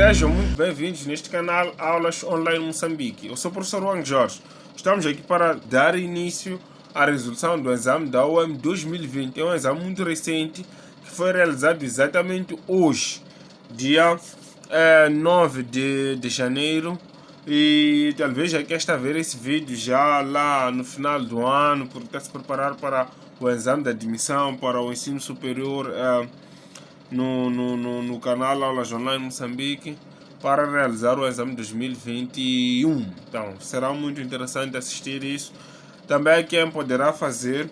Sejam muito bem-vindos neste canal Aulas Online Moçambique. Eu sou o professor Wang Jorge. Estamos aqui para dar início à resolução do exame da UEM 2020. É um exame muito recente que foi realizado exatamente hoje, dia 9 de janeiro. E talvez já quer estar a ver esse vídeo já lá no final do ano, porque está a se preparar para o exame de admissão para o ensino superior no canal Aulas Online Moçambique para realizar o exame 2021. Então, será muito interessante assistir isso. Também quem poderá fazer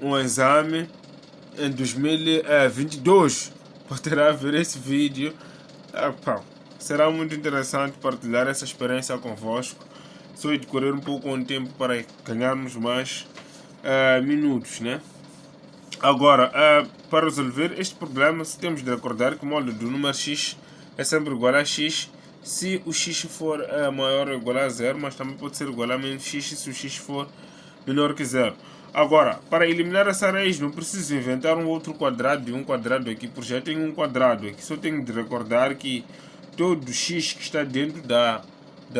um exame em 2022 poderá ver esse vídeo. Será muito interessante partilhar essa experiência convosco. Só decorrer um pouco o tempo para ganharmos mais minutos, né? Agora, para resolver este problema, temos de recordar que o módulo do número x é sempre igual a x se o x for maior ou igual a zero, mas também pode ser igual a menos x se o x for menor que zero. Agora, para eliminar essa raiz, não preciso inventar um outro quadrado e um quadrado aqui, porque já tenho um quadrado aqui. Só tenho de recordar que todo x que está dentro da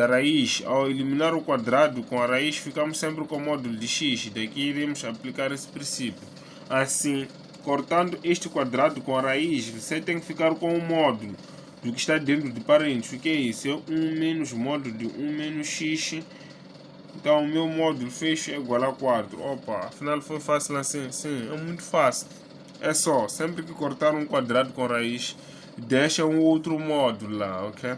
raiz, ao eliminar o quadrado com a raiz, ficamos sempre com o módulo de x. Daqui iremos aplicar esse princípio. Assim, cortando este quadrado com a raiz, você tem que ficar com o módulo do que está dentro de parênteses. O que é isso? É 1 menos módulo de 1 menos x. Então, o meu módulo fecho é igual a 4. Opa, afinal foi fácil assim? Sim, é muito fácil. É só, sempre que cortar um quadrado com raiz, deixa um outro módulo lá, ok?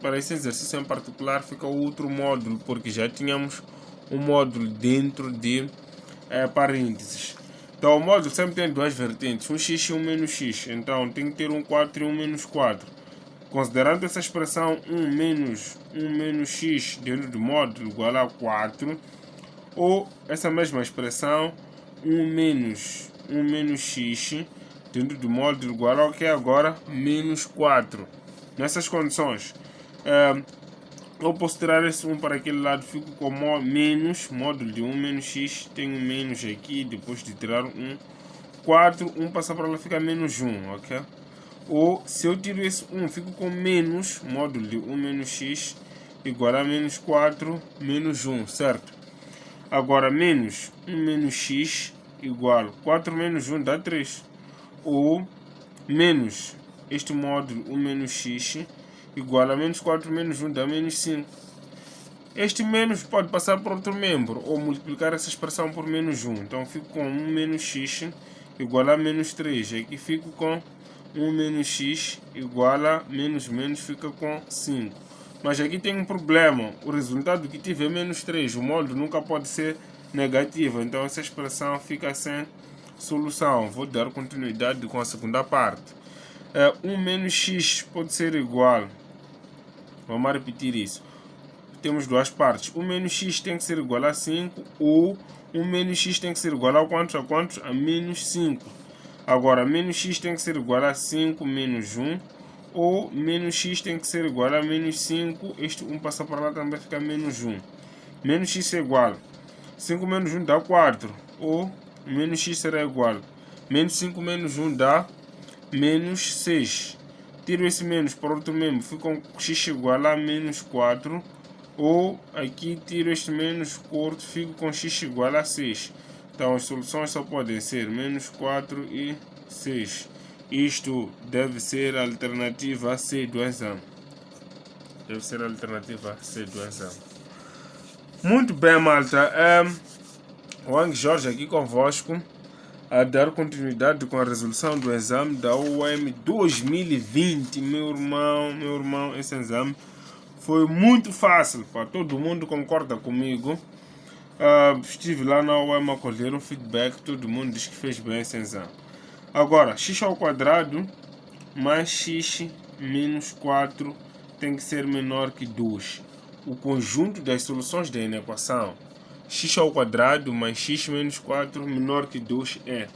Para esse exercício em particular, fica outro módulo, porque já tínhamos um módulo dentro de parênteses. Então, o módulo sempre tem duas vertentes, um x e um menos x. Então, tem que ter um 4 e um menos 4. Considerando essa expressão 1 menos x dentro do módulo igual a 4, ou essa mesma expressão 1 menos x dentro do módulo igual ao que é agora menos 4. Nessas condições, eu posso tirar esse 1 para aquele lado, fico com menos, módulo de 1 menos x, tenho menos aqui, depois de tirar 1, 4, 1 passa para lá, fica menos 1, ok? Ou, se eu tiro esse 1, fico com menos, módulo de 1 menos x, igual a menos 4, menos 1, certo? Agora, menos 1 menos x, igual 4 menos 1 dá 3. Ou, menos este módulo 1 menos x, igual a menos 4 menos 1 dá menos 5. Este menos pode passar por outro membro, ou multiplicar essa expressão por menos 1. Então, fico com 1 menos x igual a menos 3. Aqui fico com 1 menos x igual a menos fica com 5. Mas aqui tem um problema. O resultado que tive é menos 3. O módulo nunca pode ser negativo. Então, essa expressão fica sem solução. Vou dar continuidade com a segunda parte. 1 menos x pode ser igual. Vamos repetir isso. Temos duas partes. 1 menos x tem que ser igual a 5, ou 1 menos x tem que ser igual a quantos? A menos 5. Agora, menos x tem que ser igual a 5 menos 1, ou menos x tem que ser igual a menos 5. Este 1 passa para lá, também fica menos 1. Menos x é igual. 5 menos 1 dá 4, ou menos x será igual. Menos 5 menos 1 dá menos 6. Tiro esse menos para outro membro, fica com x igual a menos 4. Ou aqui tiro este menos, corto, fico com x igual a 6. Então as soluções só podem ser menos 4 e 6. Isto deve ser a alternativa C do exame. Deve ser a alternativa C do exame. Muito bem, malta. O Wang Jorge aqui convosco a dar continuidade com a resolução do exame da UEM 2020. Meu irmão, esse exame foi muito fácil, pá. Todo mundo concorda comigo. Estive lá na UEM a colher um feedback, todo mundo diz que fez bem esse exame. Agora, x ao quadrado mais x menos 4 tem que ser menor que 2. O conjunto das soluções da equação x ao quadrado mais x menos 4 menor que 2 é.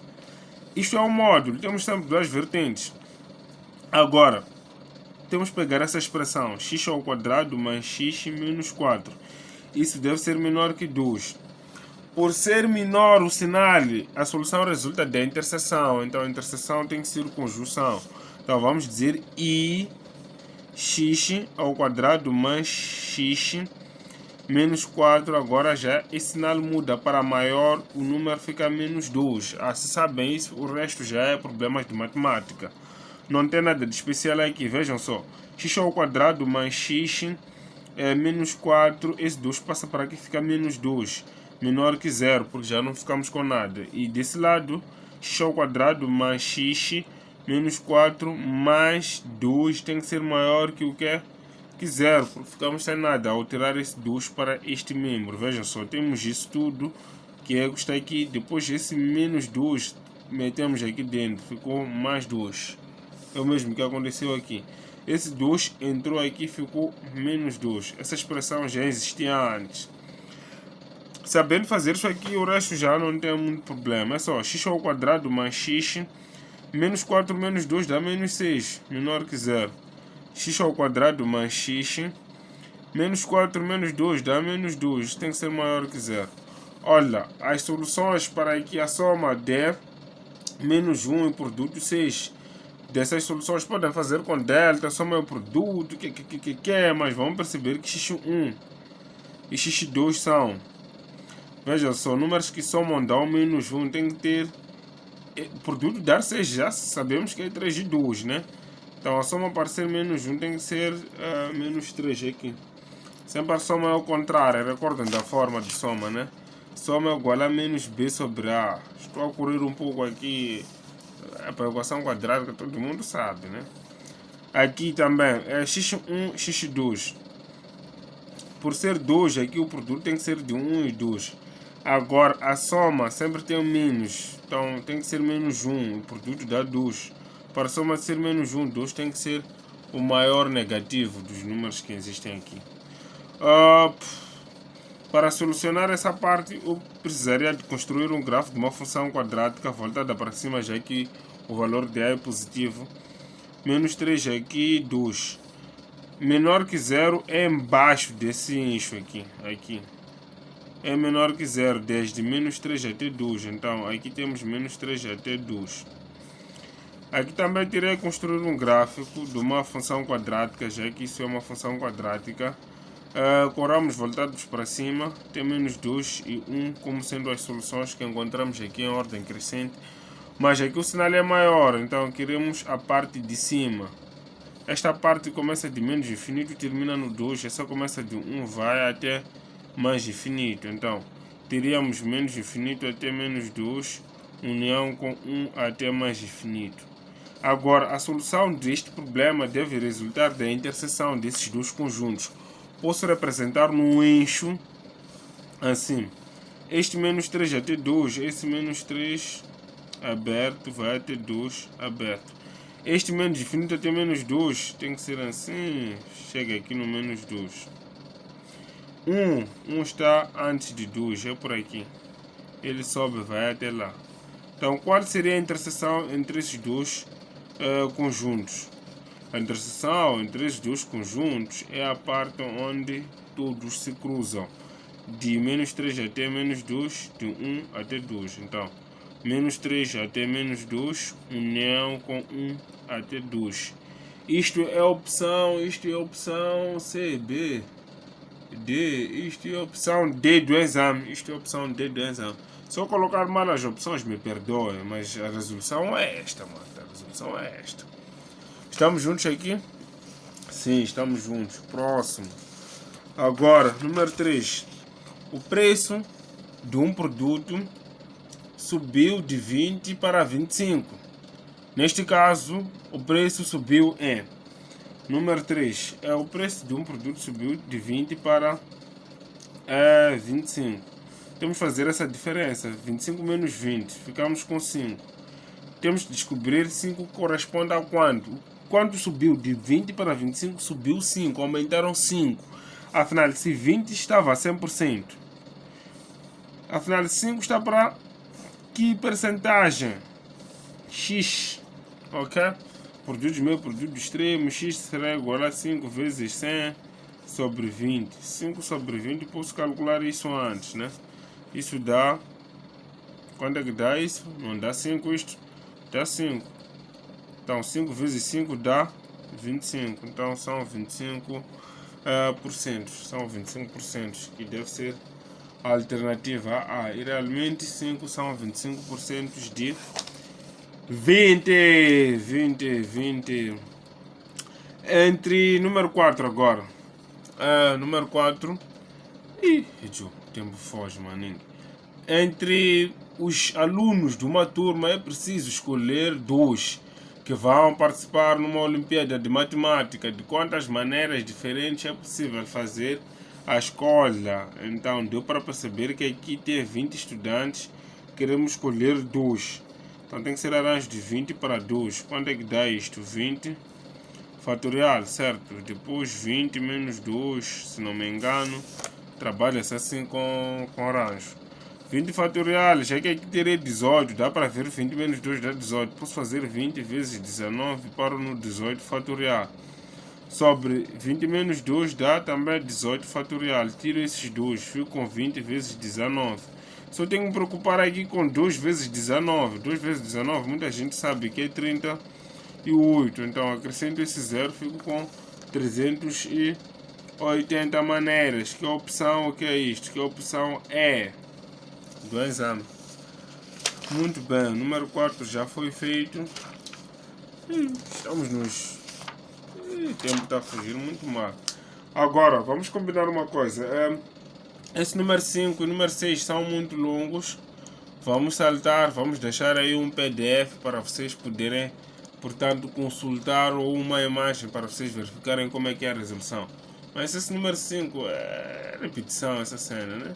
Isto é um módulo, temos sempre duas vertentes. Agora, temos que pegar essa expressão x ao quadrado mais x menos 4. Isso deve ser menor que 2. Por ser menor o sinal, a solução resulta da interseção. Então a interseção tem que ser conjunção. Então vamos dizer I x ao quadrado mais x menos 4. Agora já esse sinal muda para maior, o número fica menos 2. Se sabem isso, o resto já é problemas de matemática. Não tem nada de especial aqui, vejam só. X ao quadrado mais x é menos 4. Esse 2 passa para aqui, fica menos 2. Menor que 0, porque já não ficamos com nada. E desse lado, x ao quadrado mais x menos 4 mais 2 tem que ser maior que o que? Que 0, porque ficamos sem nada ao tirar esse 2 para este membro. Vejam só, temos isso tudo que está aqui. Depois esse menos 2 metemos aqui dentro, ficou mais 2. É o mesmo que aconteceu aqui. Esse 2 entrou aqui, ficou menos 2. Essa expressão já existia antes. Sabendo fazer isso aqui, o resto já não tem muito problema. É só x ao quadrado mais x menos 4 menos 2 dá menos 6, menor que 0. X ao quadrado mais x menos 4 menos 2 dá menos 2, tem que ser maior que 0. Olha, as soluções para aqui, a soma de menos 1 e produto 6. Dessas soluções podem fazer com delta, soma é o produto, mas vamos perceber que x1 e x2 são. Veja só, números que somam dão menos 1, tem que ter produto dar 6, já sabemos que é 3 e 2, né? Então a soma para ser menos 1 tem que ser menos 3 aqui. Sempre a soma é ao contrário, recordem da forma de soma, né? Soma é igual a menos b sobre a. Estou a correr um pouco aqui para a equação quadrática, todo mundo sabe, né? Aqui também é x1, x2. Por ser 2, aqui o produto tem que ser de 1 e 2. Agora, a soma sempre tem um menos. Então, tem que ser menos 1. O produto dá 2. Para a soma ser menos 1, 2 tem que ser o maior negativo dos números que existem aqui. Para solucionar essa parte, eu precisaria de construir um grafo de uma função quadrática voltada para cima, já que o valor de A é positivo. Menos 3 aqui, 2. Menor que 0 é embaixo desse eixo aqui. É menor que 0, desde menos 3 até 2. Então, aqui temos menos 3 até 2. Aqui também terei que construir um gráfico de uma função quadrática, já que isso é uma função quadrática. Com ramos voltados para cima, tem menos 2 e 1 como sendo as soluções que encontramos aqui em ordem crescente. Mas aqui o sinal é maior, então queremos a parte de cima. Esta parte começa de menos infinito e termina no 2. Essa começa de 1, vai até mais infinito. Então, teríamos menos infinito até menos 2, união com 1 até mais infinito. Agora, a solução deste problema deve resultar da interseção desses dois conjuntos. Posso representar num eixo assim. Este menos 3 até 2, esse menos 3 aberto vai até 2 aberto. Este menos infinito até menos 2 tem que ser assim. Chega aqui no menos 2. 1 está antes de 2, é por aqui. Ele sobe, vai até lá. Então, qual seria a interseção entre esses dois conjuntos? A interseção entre esses dois conjuntos é a parte onde todos se cruzam. De menos 3 até menos 2, de 1 até 2. Então, menos 3 até menos 2, união com 1 até 2. Isto é opção C, B, D. Isto é opção D do exame. Se eu colocar mal as opções, me perdoem, mas a resolução é esta, mano. A resolução é esta. Estamos juntos aqui? Sim, estamos juntos. Próximo. Agora, número 3. O preço de um produto subiu de 20 para 25. Neste caso, o preço subiu em... Número 3. O preço de um produto subiu de 20 para 25. Temos que fazer essa diferença. 25 menos 20. Ficamos com 5. Temos que descobrir 5 corresponde a quanto. Quanto subiu de 20 para 25? Subiu 5. Aumentaram 5. Afinal, se 20 estava a 100%. Afinal, 5 está para que percentagem? X. Ok? Produtos meio, produto extremo. X será igual a 5 vezes 100 sobre 20. 5 sobre 20, posso calcular isso antes, né? Isso dá... Quanto é que dá isso? Não dá 5 isto? Dá 5. Então 5 vezes 5 dá 25. Então são 25%. São 25% que deve ser a alternativa A. E realmente 5 são 25% de 20. Entre número 4 agora. Número 4. Ih, o tempo foge, maninho. Entre os alunos de uma turma é preciso escolher 2 que vão participar numa Olimpíada de Matemática. De quantas maneiras diferentes é possível fazer a escolha? Então deu para perceber que aqui tem 20 estudantes, queremos escolher 2. Então tem que ser arranjo de 20 para 2. Quanto é que dá isto? 20 fatorial, certo? Depois 20 menos 2, se não me engano. Trabalha-se assim com arranjo. 20 fatorial, já que aqui terei 18, dá para ver 20 menos 2 dá 18. Posso fazer 20 vezes 19 para no 18 fatorial. Sobre 20 menos 2 dá também 18 fatorial. Tiro esses dois, fico com 20 vezes 19. Só tenho que me preocupar aqui com 2 vezes 19. 2 vezes 19, muita gente sabe que é 38. Então acrescento esse zero, fico com 380 maneiras. Que opção, o que é isto? Que opção é do exame. Muito bem, o número 4 já foi feito. Estamos nos... O tempo está a fugir muito mal. Agora, vamos combinar uma coisa. Esse número 5 e o número 6 são muito longos. Vamos saltar, vamos deixar aí um PDF para vocês poderem, portanto, consultar, ou uma imagem para vocês verificarem como é que é a resolução. Mas esse número 5 é repetição, essa cena, né?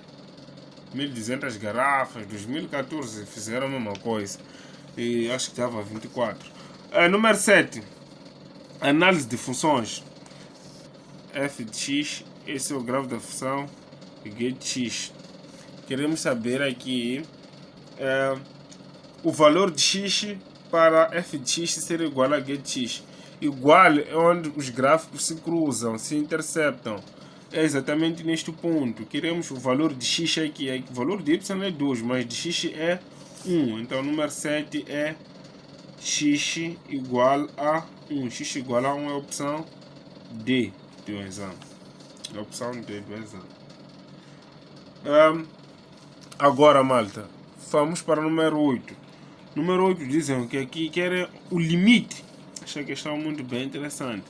1.200 garrafas, 2014 fizeram a mesma coisa. E acho que estava 24. Número 7. Análise de funções. F de x, esse é o grafo da função g de x. Queremos saber aqui o valor de x para f de x ser igual a g de x. Igual é onde os gráficos se cruzam, se interceptam. É exatamente neste ponto. Queremos o valor de x aqui. O valor de y é 2, mas de x é 1. Então, o número 7 é x igual a 1. X igual a 1 é a opção D do exame. É a opção D do exame. Agora, malta, vamos para o número 8. Número 8 dizem que aqui querem o limite. Esta questão muito bem interessante.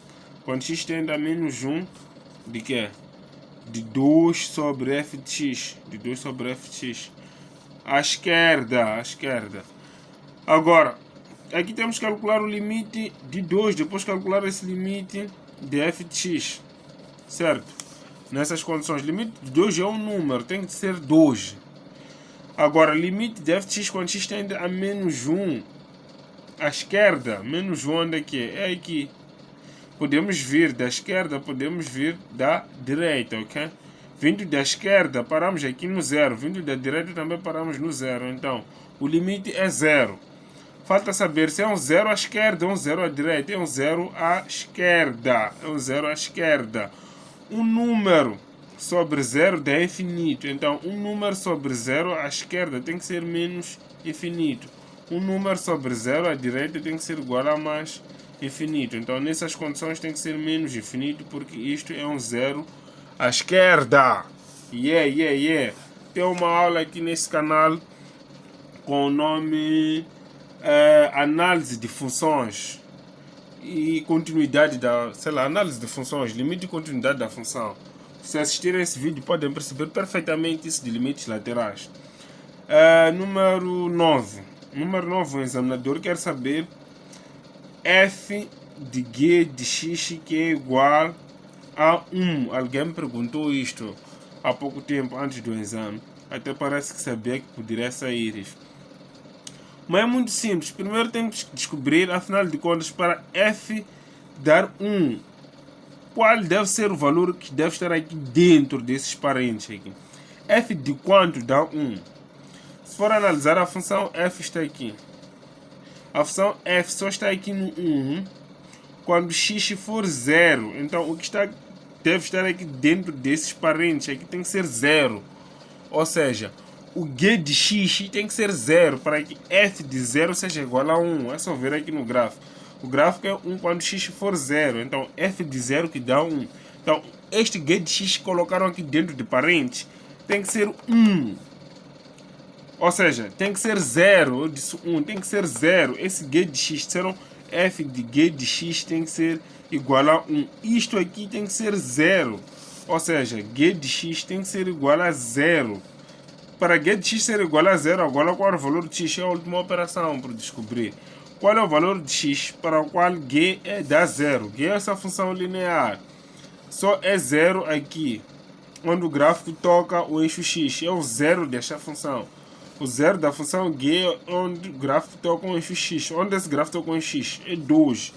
Quando x tende a menos 1, de quê? De 2 sobre f de x. De 2 sobre f de x. À esquerda. Agora, aqui temos que calcular o limite de 2. Depois calcular esse limite de f de x. Certo? Nessas condições, limite de 2 é um número. Tem que ser 2. Agora, limite de f de x quando x tende a menos 1. À esquerda. Menos 1 onde é que é? É aqui. Podemos vir da esquerda, podemos vir da direita, ok? Vindo da esquerda, paramos aqui no 0. Vindo da direita, também paramos no 0. Então, o limite é 0. Falta saber se é um 0 à esquerda ou um 0 à direita. É um 0 à esquerda. É um 0 à esquerda. Um número sobre 0 dá infinito. Então, um número sobre 0 à esquerda tem que ser menos infinito. Um número sobre 0 à direita tem que ser igual a mais infinito. Então, nessas condições tem que ser menos infinito, porque isto é um 0 à esquerda. Yeah. Tem uma aula aqui nesse canal com o nome análise de funções e continuidade da, análise de funções, limite de continuidade da função. Se assistirem esse vídeo, podem perceber perfeitamente isso de limites laterais. Número 9. Número 9, o examinador quer saber f de g de x que é igual a 1. Alguém me perguntou isto há pouco tempo antes do exame. Até parece que sabia que poderia sair isso. Mas é muito simples. Primeiro temos que descobrir, afinal de contas, para f dar 1, qual deve ser o valor que deve estar aqui dentro desses parentes aqui. F de quanto dá 1? Se for analisar a função f está aqui. A função f só está aqui no 1 quando x for 0. Então o que deve estar aqui dentro desses parentes aqui tem que ser 0. Ou seja, o g de x tem que ser 0 para que f de 0 seja igual a 1. É só ver aqui no gráfico. O gráfico é 1 quando x for 0. Então, f de 0 que dá 1. Então, este g de x que colocaram aqui dentro de parênteses tem que ser 1. Ou seja, tem que ser 0. Eu disse 1, tem que ser 0. Esse g de x, disseram f de g de x tem que ser igual a 1. Isto aqui tem que ser 0. Ou seja, g de x tem que ser igual a 0. Para g de x ser igual a 0, agora qual é o valor de x? É a última operação para descobrir. Qual é o valor de x para o qual g dá 0? G é essa função linear. Só é 0 aqui, onde o gráfico toca o eixo x. É o 0 desta função. O 0 da função g é onde o gráfico toca o eixo x. Onde esse gráfico toca o eixo x? É 2.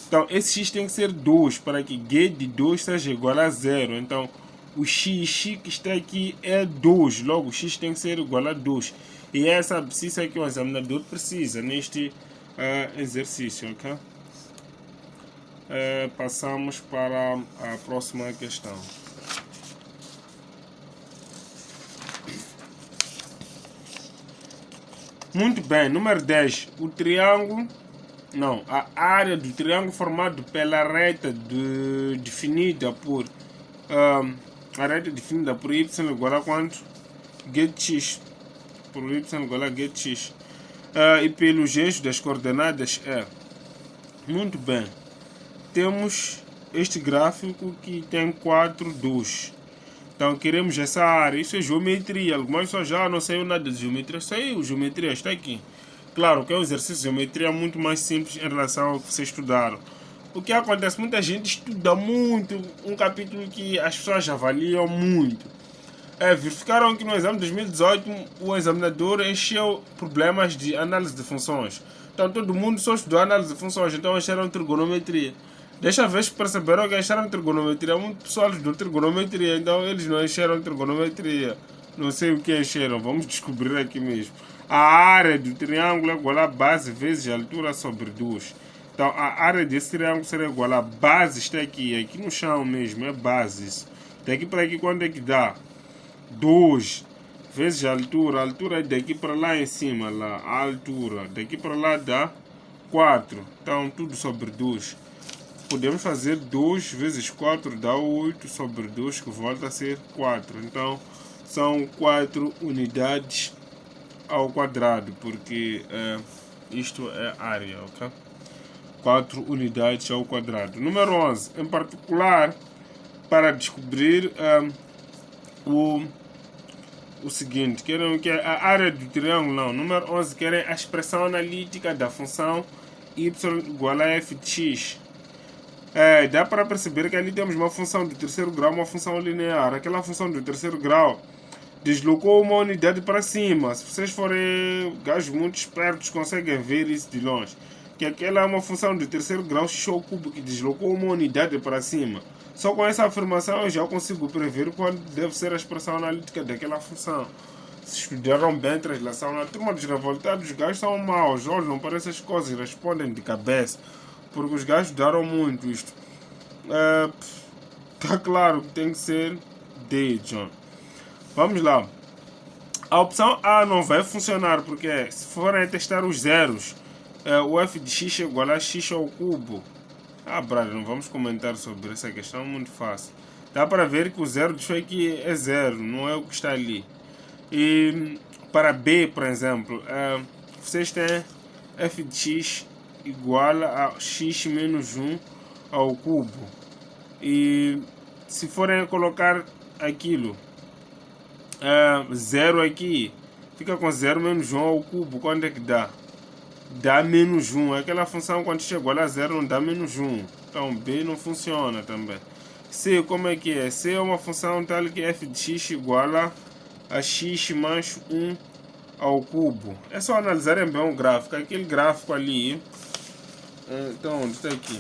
Então, esse x tem que ser 2 para que g de 2 seja igual a 0. Então, o x que está aqui é 2. Logo, o x tem que ser igual a 2. E é essa abscissa que o examinador precisa neste exercício, ok? Passamos para a próxima questão. Muito bem, número 10. O triângulo... Não, a área do triângulo formado pela reta definida por... a reta definida por y igual a quanto? G de x. Por y igual a g de x. E pelos eixos das coordenadas é. Muito bem. Temos este gráfico que tem 4, 2. Então queremos essa área. Isso é geometria. Algumas pessoas já não saiu nada de geometria. Saiu geometria, está aqui. Claro que é um exercício de geometria muito mais simples em relação ao que vocês estudaram. O que acontece? Muita gente estuda muito um capítulo que as pessoas avaliam muito. Verificaram que no exame de 2018 o examinador encheu problemas de análise de funções. Então todo mundo só estudou análise de funções, então encheram trigonometria. Desta vez perceberam que encheram trigonometria. Muito pessoal estudou trigonometria, então eles não encheram trigonometria. Não sei o que encheram, vamos descobrir aqui mesmo. A área do triângulo é igual a base vezes a altura sobre 2. Então a área desse triângulo será igual a base, está aqui no chão mesmo, é base. Daqui para aqui quanto é que dá? 2 vezes a altura é daqui para lá em cima, lá, a altura, daqui para lá dá 4, então tudo sobre 2. Podemos fazer 2 vezes 4 dá 8 sobre 2, que volta a ser 4, então são 4 unidades ao quadrado, porque isto é área, ok? 4 unidades ao quadrado. Número 11, em particular, para descobrir o seguinte, querem que a área do triângulo, não, número 11, querem a expressão analítica da função y igual a f de x. Dá para perceber que ali temos uma função de terceiro grau, uma função linear. Aquela função de terceiro grau deslocou uma unidade para cima. Se vocês forem gajos muito espertos, conseguem ver isso de longe. Que aquela é uma função de terceiro grau x ao cubo que deslocou uma unidade para cima. Só com essa afirmação eu já consigo prever qual deve ser a expressão analítica daquela função. Se estudaram bem a translação, na turma dos revoltados, os gajos são maus, olhos não parecem as coisas, respondem de cabeça. Porque os gajos estudaram muito isto. Tá claro que tem que ser D, John. Vamos lá. A opção A não vai funcionar, porque se forem testar os zeros, o f de x é igual a x ao cubo. Brother, não vamos comentar sobre essa questão, muito fácil. Dá para ver que o zero disso aqui é zero, não é o que está ali. E para B, por exemplo, vocês têm f de x igual a x menos 1 ao cubo. E se forem colocar aquilo, 0 aqui, fica com 0 menos 1 ao cubo, quanto é que dá? Dá menos 1. Aquela função quando chega igual a 0 não dá menos 1. Então B não funciona também. C, como é que é? C é uma função tal que f de x igual a x mais 1 ao cubo. É só analisarem bem o gráfico. Aquele gráfico ali, então onde está aqui?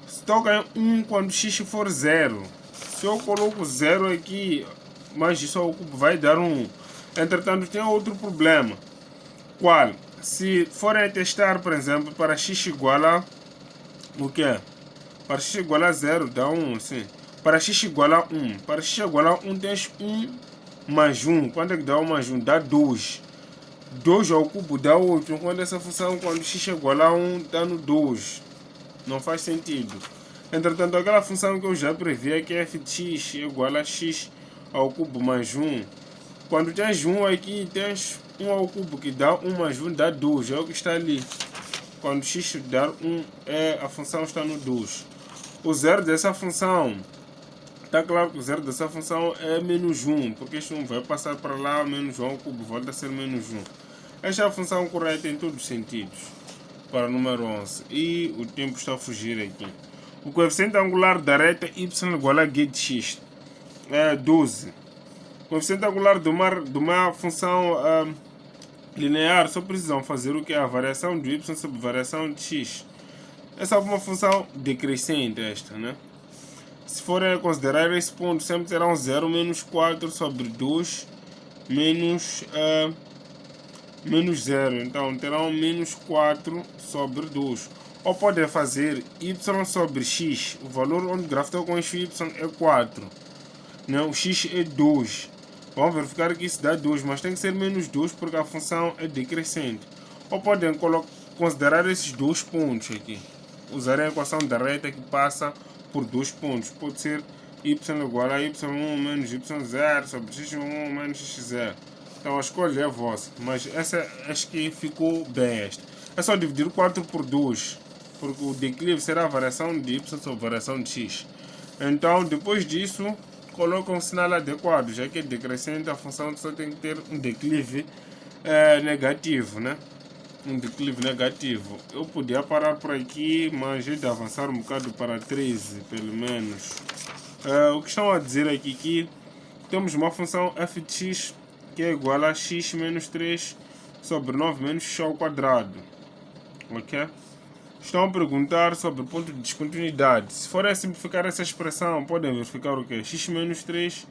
Se toca em 1 quando x for 0. Se eu coloco 0 aqui, mais isso ao cubo vai dar 1. Entretanto, tem outro problema. Qual? Se forem testar, por exemplo, para x igual a o quê? Para x igual a 0 dá 1, sim. Para x igual a 1. Para x igual a 1 tens 1 mais 1. Quanto é que dá 1 mais 1? Dá 2. 2 ao cubo dá 8, quando essa função, quando x é igual a 1, está no 2. Não faz sentido. Entretanto, aquela função que eu já previ é que f de x é igual a x ao cubo mais 1. Quando tens 1 aqui, tens 1 ao cubo que dá 1 mais 1 dá 2. É o que está ali. Quando x dá 1, a função está no 2. O zero dessa função, está claro que o zero dessa função é menos 1, porque este 1 vai passar para lá, menos 1 ao cubo volta a ser menos 1. Esta é a função correta em todos os sentidos, para o número 11. E o tempo está a fugir aqui. O coeficiente angular da reta y igual a g de x é 12. O coeficiente angular de uma função linear só precisam fazer o que? A variação de y sobre variação de x. Essa é uma função decrescente, esta, né? Se for considerar esse ponto, sempre terá 0 menos 4 sobre 2 menos 0. Então, terão menos 4 sobre 2. Ou podem fazer y sobre x. O valor onde o gráfico está com eixo y é 4. Não, o x é 2. Vamos verificar que isso dá 2, mas tem que ser menos 2 porque a função é decrescente. Ou podem considerar esses dois pontos aqui. Usar a equação da reta que passa por 2 pontos. Pode ser y igual a y1 menos y0 sobre x1 menos x0. Então a escolha é a vossa. Mas essa acho que ficou bem esta. É só dividir 4 por 2. Porque o declive será a variação de y sobre a variação de x. Então depois disso, coloca um sinal adequado. Já que é decrescente, a função só tem que ter um declive negativo, né? Um declive negativo. Eu podia parar por aqui, mas é de avançar um bocado para 13, pelo menos. O que estão a dizer aqui que temos uma função f de x que é igual a x menos 3 sobre 9 menos x ao quadrado. Ok? Estão a perguntar sobre o ponto de descontinuidade. Se for a simplificar essa expressão, podem verificar o que? X menos 3,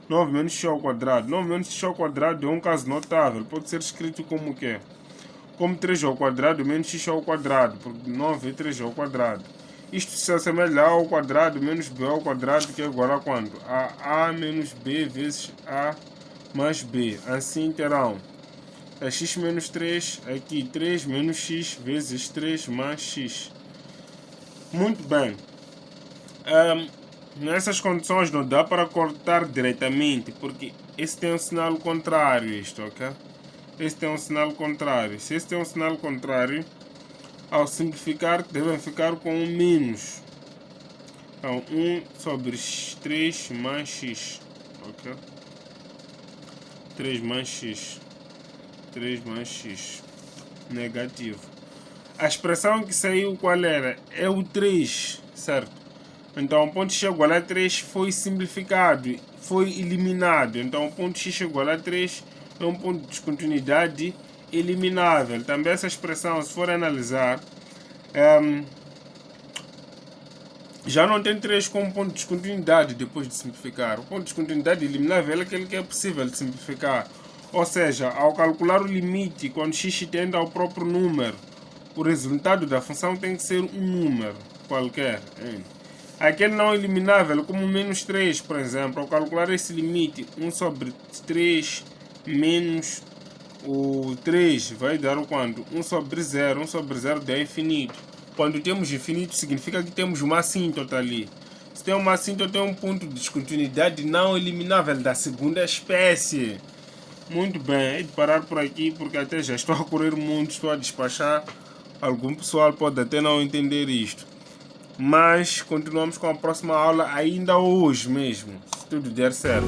9 menos x ao quadrado. 9 menos x ao quadrado é um caso notável. Pode ser escrito como o quê? Como 3 ao quadrado menos x ao quadrado, porque 9 é 3 ao quadrado. Isto se assemelha a ao quadrado menos b ao quadrado, que é igual a quanto? A menos b vezes a mais b. Assim terão x menos 3, aqui 3 menos x vezes 3 mais x. Muito bem. Nessas condições não dá para cortar diretamente, porque esse tem um sinal contrário, isto, ok? Este tem um sinal contrário. Se este tem um sinal contrário, ao simplificar, devem ficar com um menos. Então, 1 sobre 3 mais x. Ok? 3 mais x. 3 mais x. Negativo. A expressão que saiu qual era? É o 3, certo? Então, o ponto x igual a 3 foi simplificado, foi eliminado. Então, o ponto x igual a 3 é um ponto de descontinuidade eliminável. Também essa expressão, se for analisar, já não tem 3 como ponto de descontinuidade depois de simplificar. O ponto de descontinuidade eliminável é aquele que é possível de simplificar. Ou seja, ao calcular o limite, quando x tende ao próprio número, o resultado da função tem que ser um número qualquer. Aquele não eliminável, como menos 3, por exemplo, ao calcular esse limite, 1 sobre 3 menos o 3 vai dar o quanto? 1 sobre 0. 1 sobre 0 dá infinito. Quando temos infinito, significa que temos uma assíntota ali. Se tem uma assíntota, tem um ponto de descontinuidade não eliminável da segunda espécie. Muito bem, é de parar por aqui, porque até já estou a correr muito, estou a despachar. Algum pessoal pode até não entender isto. Mas continuamos com a próxima aula ainda hoje mesmo, se tudo der certo.